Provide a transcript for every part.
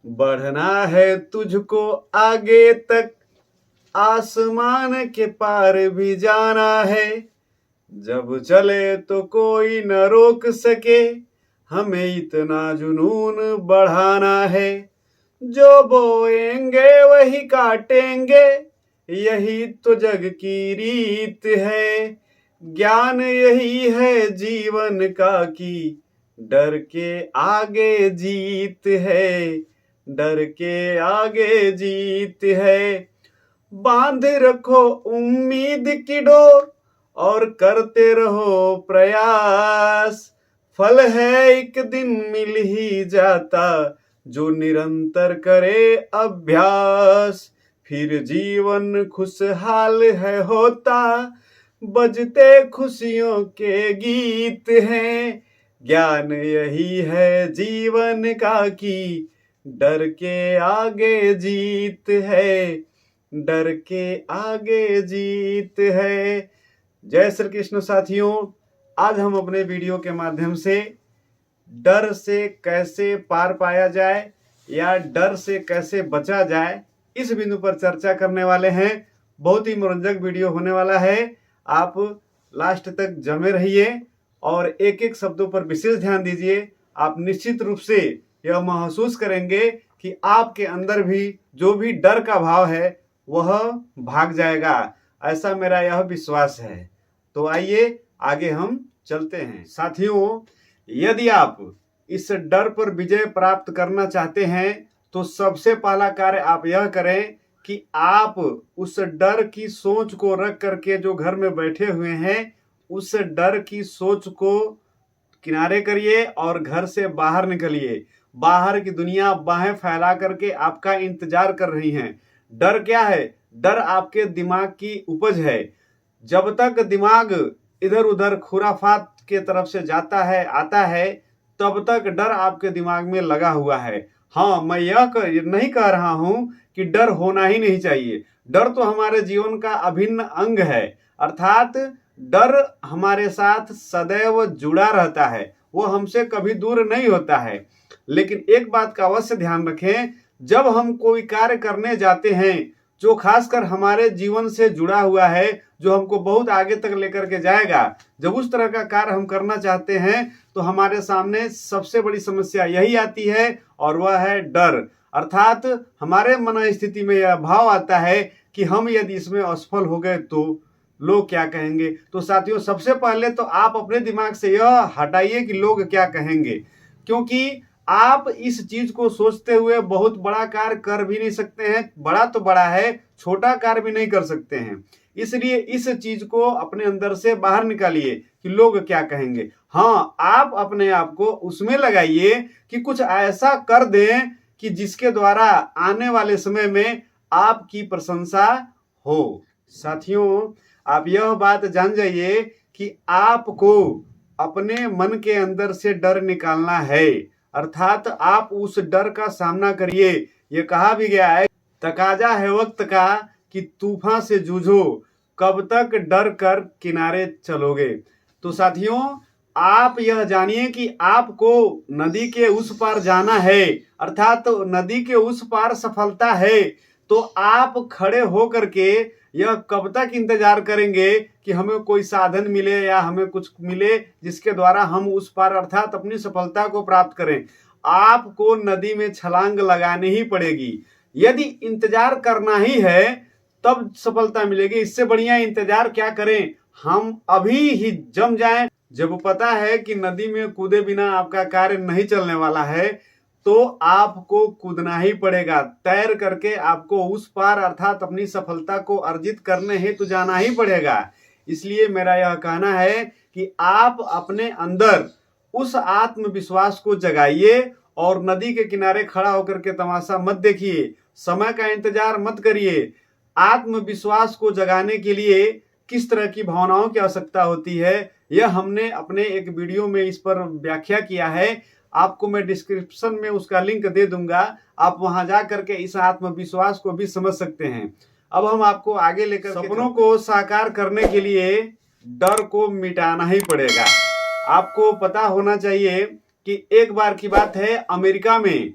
बढ़ना है तुझको आगे तक, आसमान के पार भी जाना है। जब चले तो कोई न रोक सके, हमें इतना जुनून बढ़ाना है। जो बोएंगे वही काटेंगे, यही तो जग की रीत है। ज्ञान यही है जीवन का कि डर के आगे जीत है, डर के आगे जीत है। बांध रखो उम्मीद की डोर और करते रहो प्रयास। फल है एक दिन मिल ही जाता, जो निरंतर करे अभ्यास। फिर जीवन खुशहाल है होता, बजते खुशियों के गीत हैं। ज्ञान यही है जीवन का कि डर के आगे जीत है, डर के आगे जीत है। जय श्री कृष्ण साथियों, आज हम अपने वीडियो के माध्यम से डर से कैसे पार पाया जाए या डर से कैसे बचा जाए, इस बिंदु पर चर्चा करने वाले हैं। बहुत ही मनोरंजक वीडियो होने वाला है, आप लास्ट तक जमे रहिए और एक एक शब्दों पर विशेष ध्यान दीजिए। आप निश्चित रूप से यह महसूस करेंगे कि आपके अंदर भी जो भी डर का भाव है वह भाग जाएगा, ऐसा मेरा यह विश्वास है। तो आइए आगे हम चलते हैं। साथियों, यदि आप इस डर पर विजय प्राप्त करना चाहते हैं तो सबसे पहला कार्य आप यह करें कि आप उस डर की सोच को रख करके जो घर में बैठे हुए हैं, उस डर की सोच को किनारे करिए और घर से बाहर निकलिए। बाहर की दुनिया बाहें फैला करके आपका इंतजार कर रही है। डर क्या है? डर आपके दिमाग की उपज है। जब तक दिमाग इधर उधर खुराफात के तरफ से जाता है आता है, तब तक डर आपके दिमाग में लगा हुआ है। हाँ, मैं यह नहीं कह रहा हूं कि डर होना ही नहीं चाहिए। डर तो हमारे जीवन का अभिन्न अंग है, अर्थात डर हमारे साथ सदैव जुड़ा रहता है, वो हमसे कभी दूर नहीं होता है। लेकिन एक बात का अवश्य ध्यान रखें, जब हम कोई कार्य करने जाते हैं जो खासकर हमारे जीवन से जुड़ा हुआ है, जो हमको बहुत आगे तक लेकर के जाएगा, जब उस तरह का कार्य हम करना चाहते हैं तो हमारे सामने सबसे बड़ी समस्या यही आती है और वह है डर। अर्थात हमारे मन स्थिति में यह भाव आता है कि हम यदि इसमें असफल हो गए तो लोग क्या कहेंगे। तो साथियों, सबसे पहले तो आप अपने दिमाग से यह हटाइए कि लोग क्या कहेंगे, क्योंकि आप इस चीज को सोचते हुए बहुत बड़ा कार्य कर भी नहीं सकते हैं। बड़ा तो बड़ा है, छोटा कार्य भी नहीं कर सकते हैं। इसलिए इस चीज को अपने अंदर से बाहर निकालिए कि लोग क्या कहेंगे। हाँ, आप अपने आप को उसमें लगाइए कि कुछ ऐसा कर दें कि जिसके द्वारा आने वाले समय में आपकी प्रशंसा हो। साथियों, आप यह बात जान जाइए कि आपको अपने मन के अंदर से डर निकालना है, अर्थात आप उस डर का सामना करिए। ये कहा भी गया है, तकाजा है वक्त का कि तूफान से जूझो, कब तक डर कर किनारे चलोगे। तो साथियों, आप यह जानिए कि आपको नदी के उस पार जाना है, अर्थात तो नदी के उस पार सफलता है। तो आप खड़े हो करके यह कब तक इंतजार करेंगे कि हमें कोई साधन मिले या हमें कुछ मिले जिसके द्वारा हम उस पार अर्थात अपनी सफलता को प्राप्त करें। आपको नदी में छलांग लगानी ही पड़ेगी। यदि इंतजार करना ही है तब सफलता मिलेगी। इससे बढ़िया इंतजार क्या करें, हम अभी ही जम जाएं। जब पता है कि नदी में कूदे बिना आपका कार्य नहीं चलने वाला है तो आपको कूदना ही पड़ेगा। तैर करके आपको उस पार अर्थात अपनी सफलता को अर्जित करने हेतु जाना ही पड़ेगा। इसलिए मेरा यह कहना है कि आप अपने अंदर उस आत्मविश्वास को जगाइए और नदी के किनारे खड़ा होकर के तमाशा मत देखिए, समय का इंतजार मत करिए। आत्मविश्वास को जगाने के लिए किस तरह की भावनाओं की आवश्यकता होती है, यह हमने अपने एक वीडियो में इस पर व्याख्या किया है। आपको मैं डिस्क्रिप्शन में उसका लिंक दे दूंगा, आप वहां जा करके इस आत्मविश्वास को भी समझ सकते हैं। अब हम आपको आगे लेकर सपनों को साकार करने के लिए डर को मिटाना ही पड़ेगा। आपको पता होना चाहिए कि एक बार की बात है, अमेरिका में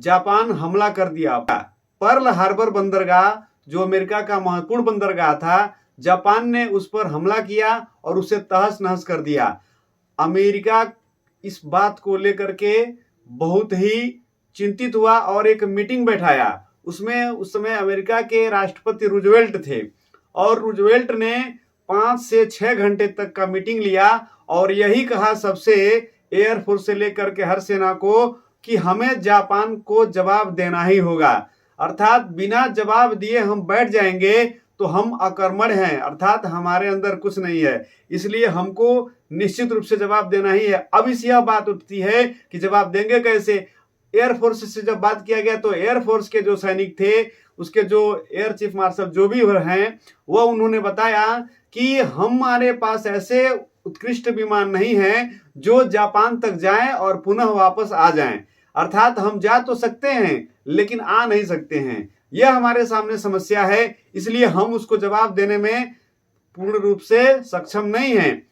जापान हमला कर दिया। पर्ल हार्बर बंदरगाह जो अमेरिका का महत्वपूर्ण बंदरगाह था, जापान ने उस पर हमला किया और उसे तहस नहस कर दिया। अमेरिका इस बात को लेकर के बहुत ही चिंतित हुआ और एक मीटिंग बैठाया। उसमें उस समय अमेरिका के राष्ट्रपति रूजवेल्ट थे और रूजवेल्ट ने 5 से 6 घंटे तक का मीटिंग लिया और यही कहा सबसे, एयरफोर्स से लेकर के हर सेना को, कि हमें जापान को जवाब देना ही होगा। अर्थात बिना जवाब दिए हम बैठ जाएंगे तो हम अकर्मण्य हैं, अर्थात हमारे अंदर कुछ नहीं है, इसलिए हमको निश्चित रूप से जवाब देना ही है। अब इस यह बात उठती है कि जवाब देंगे कैसे। एयरफोर्स से जब बात किया गया तो एयरफोर्स के जो सैनिक थे, उसके जो एयर चीफ मार्शल जो भी हैं, वह उन्होंने बताया कि हमारे पास ऐसे उत्कृष्ट विमान नहीं हैं जो जापान तक जाएं और पुनः वापस आ जाएं। अर्थात हम जा तो सकते हैं लेकिन आ नहीं सकते हैं, यह हमारे सामने समस्या है, इसलिए हम उसको जवाब देने में पूर्ण रूप से सक्षम नहीं हैं।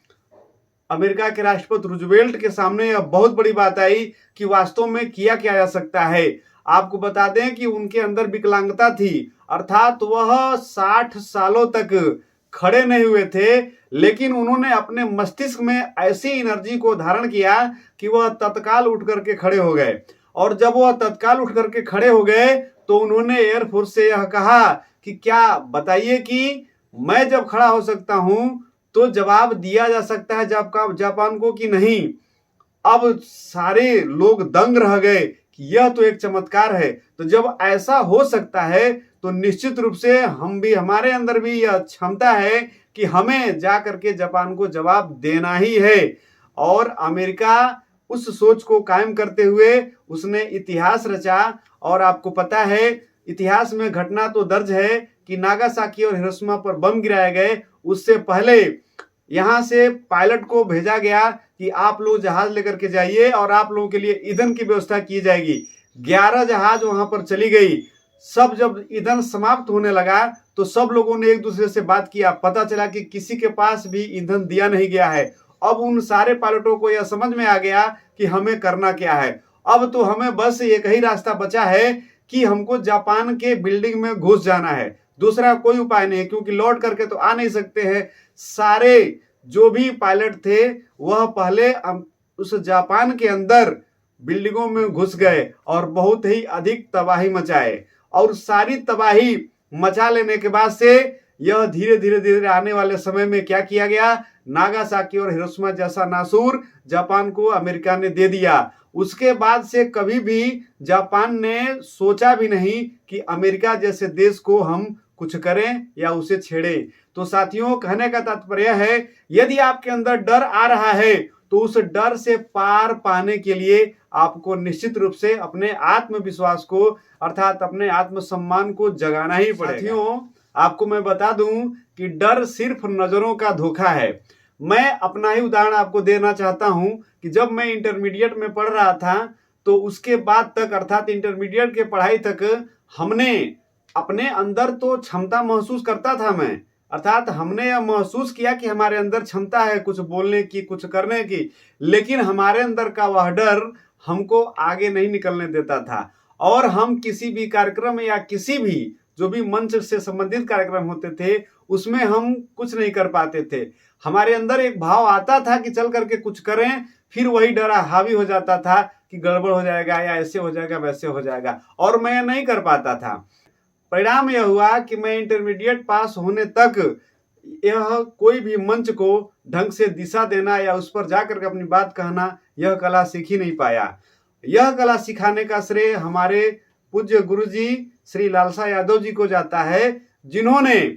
अमेरिका के राष्ट्रपति रूजवेल्ट के सामने यह बहुत बड़ी बात आई कि वास्तव में किया क्या जा सकता है। आपको बता दें कि उनके अंदर विकलांगता थी, अर्थात वह 60 सालों तक खड़े नहीं हुए थे, लेकिन उन्होंने अपने मस्तिष्क में ऐसी एनर्जी को धारण किया कि वह तत्काल उठ करके खड़े हो गए। और जब वह तत्काल उठ करके खड़े हो गए तो उन्होंने एयरफोर्स से यह कहा कि क्या बताइए कि मैं जब खड़ा हो सकता हूं तो जवाब दिया जा सकता है जापान को कि नहीं। अब सारे लोग दंग रह गए कि यह तो एक चमत्कार है। तो जब ऐसा हो सकता है तो निश्चित रूप से हमारे अंदर भी यह क्षमता है कि हमें जा करके जापान को जवाब देना ही है। और अमेरिका उस सोच को कायम करते हुए उसने इतिहास रचा। और आपको पता है, इतिहास में घटना तो दर्ज है कि नागासाकी और हिरोशिमा पर बम गिराए गए, उससे पहले यहां से पायलट को भेजा गया कि आप लोग जहाज लेकर के जाइए और आप लोगों के लिए ईंधन की व्यवस्था की जाएगी। 11 जहाज वहां पर चली गई। सब जब ईंधन समाप्त होने लगा तो सब लोगों ने एक दूसरे से बात किया, पता चला कि किसी के पास भी ईंधन दिया नहीं गया है। अब उन सारे पायलटों को यह समझ में आ गया कि हमें करना क्या है। अब तो हमें बस एक ही रास्ता बचा है कि हमको जापान के बिल्डिंग में घुस जाना है, दूसरा कोई उपाय नहीं है, क्योंकि लौट करके तो आ नहीं सकते हैं। सारे जो भी पायलट थे वह पहले उस जापान के अंदर बिल्डिंगों में घुस गए और बहुत ही अधिक तबाही मचाए। और सारी तबाही मचा लेने के बाद से यह धीरे धीरे आने वाले समय में क्या किया गया, नागासाकी और हिरोशिमा जैसा नासूर जापान को अमेरिका ने दे दिया। उसके बाद से कभी भी जापान ने सोचा भी नहीं कि अमेरिका जैसे देश को हम कुछ करें या उसे छेड़े। तो साथियों, कहने का तात्पर्य है, यदि आपके अंदर डर आ रहा है तो उस डर से पार पाने के लिए आपको निश्चित रूप से अपने आत्मविश्वास को, अर्थात अपने आत्मसम्मान को जगाना ही पड़ेगा। साथियों, आपको मैं बता दूं कि डर सिर्फ नजरों का धोखा है। मैं अपना ही उदाहरण आपको देना चाहता हूं कि जब मैं इंटरमीडिएट में पढ़ रहा था तो उसके बाद तक, अर्थात इंटरमीडिएट के पढ़ाई तक, हमने अपने अंदर तो क्षमता महसूस करता था मैं, अर्थात हमने यह महसूस किया कि हमारे अंदर क्षमता है कुछ बोलने की, कुछ करने की, लेकिन हमारे अंदर का वह डर हमको आगे नहीं निकलने देता था। और हम किसी भी कार्यक्रम या किसी भी जो भी मंच से संबंधित कार्यक्रम होते थे उसमें हम कुछ नहीं कर पाते थे। हमारे अंदर एक भाव आता था कि चल करके कुछ करें, फिर वही डर हावी हो जाता था कि गड़बड़ हो जाएगा या ऐसे हो जाएगा वैसे हो जाएगा, और मैं नहीं कर पाता था। परिणाम यह हुआ कि मैं इंटरमीडिएट पास होने तक यह कोई भी मंच को ढंग से दिशा देना या उस पर जाकर के अपनी बात कहना, यह कला सीख ही नहीं पाया। यह कला सिखाने का श्रेय हमारे पूज्य गुरुजी श्री लालसा यादव जी को जाता है, जिन्होंने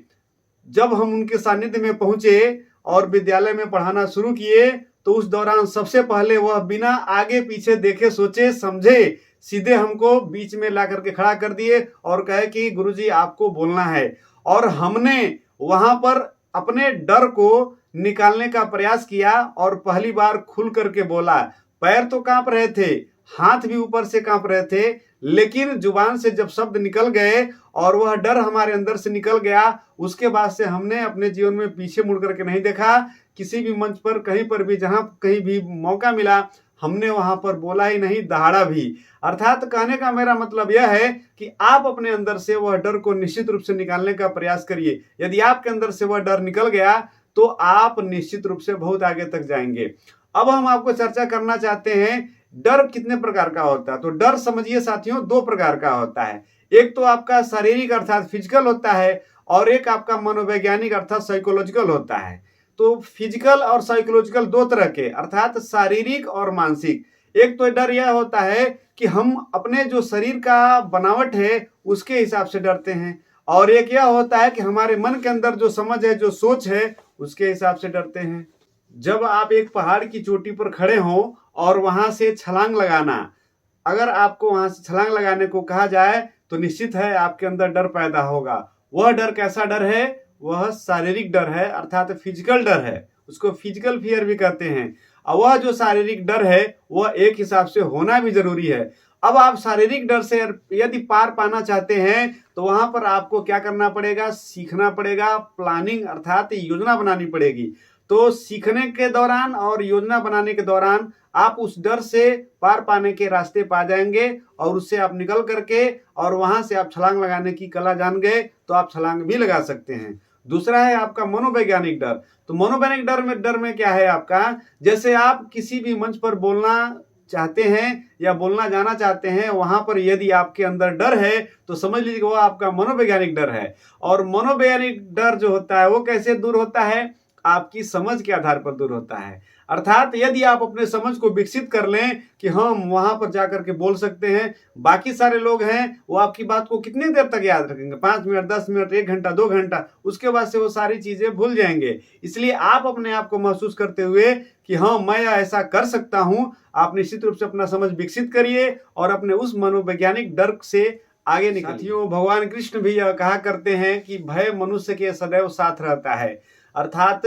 जब हम उनके सानिध्य में पहुंचे और विद्यालय में पढ़ाना शुरू किए तो उस दौरान सबसे पहले वह बिना आगे पीछे देखे सोचे समझे सीधे हमको बीच में ला करके खड़ा कर दिए और कहे कि गुरुजी आपको बोलना है। और हमने वहां पर अपने डर को निकालने का प्रयास किया और पहली बार खुल करके बोला। पैर तो कांप रहे थे, हाथ भी ऊपर से कांप रहे थे, लेकिन जुबान से जब शब्द निकल गए और वह डर हमारे अंदर से निकल गया, उसके बाद से हमने अपने जीवन में पीछे मुड़ करके नहीं देखा। किसी भी मंच पर, कहीं पर भी, जहां कहीं भी मौका मिला, हमने वहां पर बोला ही नहीं, दहाड़ा भी। अर्थात कहने का मेरा मतलब यह है कि आप अपने अंदर से वह डर को निश्चित रूप से निकालने का प्रयास करिए। यदि आपके अंदर से वह डर निकल गया तो आप निश्चित रूप से बहुत आगे तक जाएंगे। अब हम आपको चर्चा करना चाहते हैं डर कितने प्रकार का होता है। तो डर समझिए साथियों, दो प्रकार का होता है। एक तो आपका शारीरिक अर्थात फिजिकल होता है, और एक आपका मनोवैज्ञानिक अर्थात साइकोलॉजिकल होता है। तो फिजिकल और साइकोलॉजिकल दो तरह के, अर्थात शारीरिक और मानसिक। एक तो डर यह होता है कि हम अपने जो शरीर का बनावट है उसके हिसाब से डरते हैं, और एक यह होता है कि हमारे मन के अंदर जो समझ है, जो सोच है, उसके हिसाब से डरते हैं। जब आप एक पहाड़ की चोटी पर खड़े हो और वहां से छलांग लगाना, अगर आपको वहां से छलांग लगाने को कहा जाए तो निश्चित है आपके अंदर डर पैदा होगा। वह डर कैसा डर है? वह शारीरिक डर है, अर्थात फिजिकल डर है। उसको फिजिकल फियर भी कहते हैं। और वह जो शारीरिक डर है वह एक हिसाब से होना भी जरूरी है। अब आप शारीरिक डर से यदि पार पाना चाहते हैं तो वहां पर आपको क्या करना पड़ेगा? सीखना पड़ेगा, प्लानिंग अर्थात योजना बनानी पड़ेगी। तो सीखने के दौरान और योजना बनाने के दौरान आप उस डर से पार पाने के रास्ते पा जाएंगे, और उससे आप निकल करके और वहां से आप छलांग लगाने की कला जान गए तो आप छलांग भी लगा सकते हैं। दूसरा है आपका मनोवैज्ञानिक डर। तो मनोवैज्ञानिक डर में क्या है आपका? जैसे आप किसी भी मंच पर बोलना चाहते हैं या बोलना जाना चाहते हैं, वहां पर यदि आपके अंदर डर है तो समझ लीजिए वो आपका मनोवैज्ञानिक डर है। और मनोवैज्ञानिक डर जो होता है वो कैसे दूर होता है? आपकी समझ के आधार पर दूर होता है। अर्थात यदि आप अपने समझ को विकसित कर लें कि हम वहां पर जाकर के बोल सकते हैं, बाकी सारे लोग हैं वो आपकी बात को कितनी देर तक याद रखेंगे? 5 मिनट, 10 मिनट, 1 घंटा, 2 घंटा, उसके बाद से वो सारी चीजें भूल जाएंगे। इसलिए आप अपने आप को महसूस करते हुए कि हाँ मैं ऐसा कर सकता हूं, आप निश्चित रूप से अपना समझ विकसित करिए और अपने उस मनोवैज्ञानिक डर से आगे निकलिए। साथियों, भगवान कृष्ण भी यह कहा करते हैं कि भय मनुष्य के सदैव साथ रहता है। अर्थात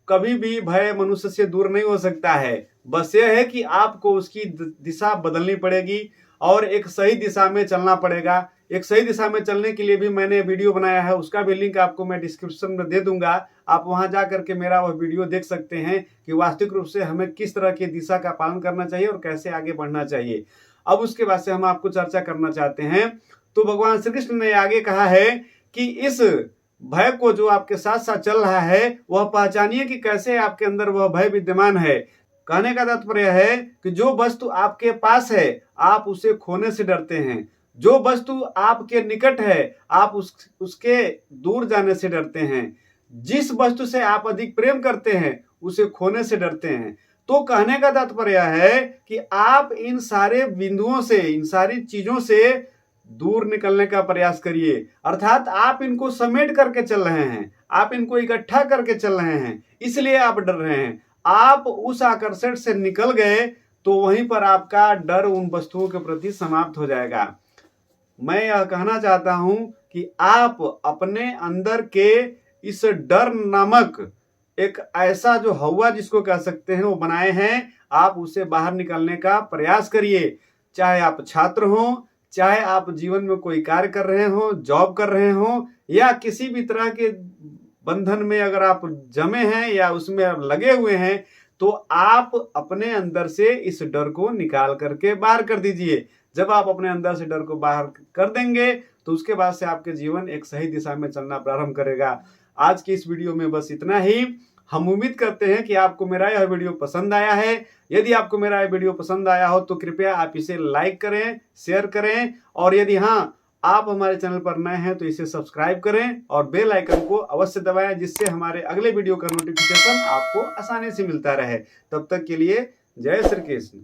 कभी भी भय मनुष्य से दूर नहीं हो सकता है। बस यह है कि आपको उसकी दिशा बदलनी पड़ेगी और एक सही दिशा में चलना पड़ेगा। एक सही दिशा में चलने के लिए भी मैंने वीडियो बनाया है, उसका भी लिंक आपको मैं डिस्क्रिप्शन में दे दूंगा। आप वहां जा करके मेरा वह वीडियो देख सकते हैं कि वास्तविक रूप से हमें किस तरह की दिशा का पालन करना चाहिए और कैसे आगे बढ़ना चाहिए। अब उसके बाद से हम आपको चर्चा करना चाहते हैं। तो भगवान श्री कृष्ण ने आगे कहा है कि इस भय को जो आपके साथ साथ चल रहा है वह पहचानिए कि कैसे आपके अंदर वह भय विद्यमान है। कहने का तात्पर्य है कि जो वस्तु आपके पास है आप उसे खोने से डरते हैं, जो वस्तु आपके निकट है आप उसके दूर जाने से डरते हैं, जिस वस्तु से आप अधिक प्रेम करते हैं उसे खोने से डरते हैं। तो कहने का तात्पर्य है कि आप इन सारे बिंदुओं से, इन सारी चीजों से दूर निकलने का प्रयास करिए। अर्थात आप इनको समेट करके चल रहे हैं, आप इनको इकट्ठा करके चल रहे हैं, इसलिए आप डर रहे हैं। आप उस आकर्षण से निकल गए तो वहीं पर आपका डर उन वस्तुओं के प्रति समाप्त हो जाएगा। मैं यह कहना चाहता हूं कि आप अपने अंदर के इस डर नामक एक ऐसा जो हवा जिसको कह सकते हैं वो बनाए हैं, आप उसे बाहर निकलने का प्रयास करिए। चाहे आप छात्र हो, चाहे आप जीवन में कोई कार्य कर रहे हो, जॉब कर रहे हो, या किसी भी तरह के बंधन में अगर आप जमे हैं या उसमें लगे हुए हैं, तो आप अपने अंदर से इस डर को निकाल करके बाहर कर दीजिए। जब आप अपने अंदर से डर को बाहर कर देंगे तो उसके बाद से आपके जीवन एक सही दिशा में चलना प्रारंभ करेगा। आज की इस वीडियो में बस इतना ही। हम उम्मीद करते हैं कि आपको मेरा यह वीडियो पसंद आया है। यदि आपको मेरा यह वीडियो पसंद आया हो तो कृपया आप इसे लाइक करें, शेयर करें, और यदि हाँ आप हमारे चैनल पर नए हैं तो इसे सब्सक्राइब करें और बेल आइकन को अवश्य दबाएं, जिससे हमारे अगले वीडियो का नोटिफिकेशन आपको आसानी से मिलता रहे। तब तक के लिए जय श्री कृष्ण।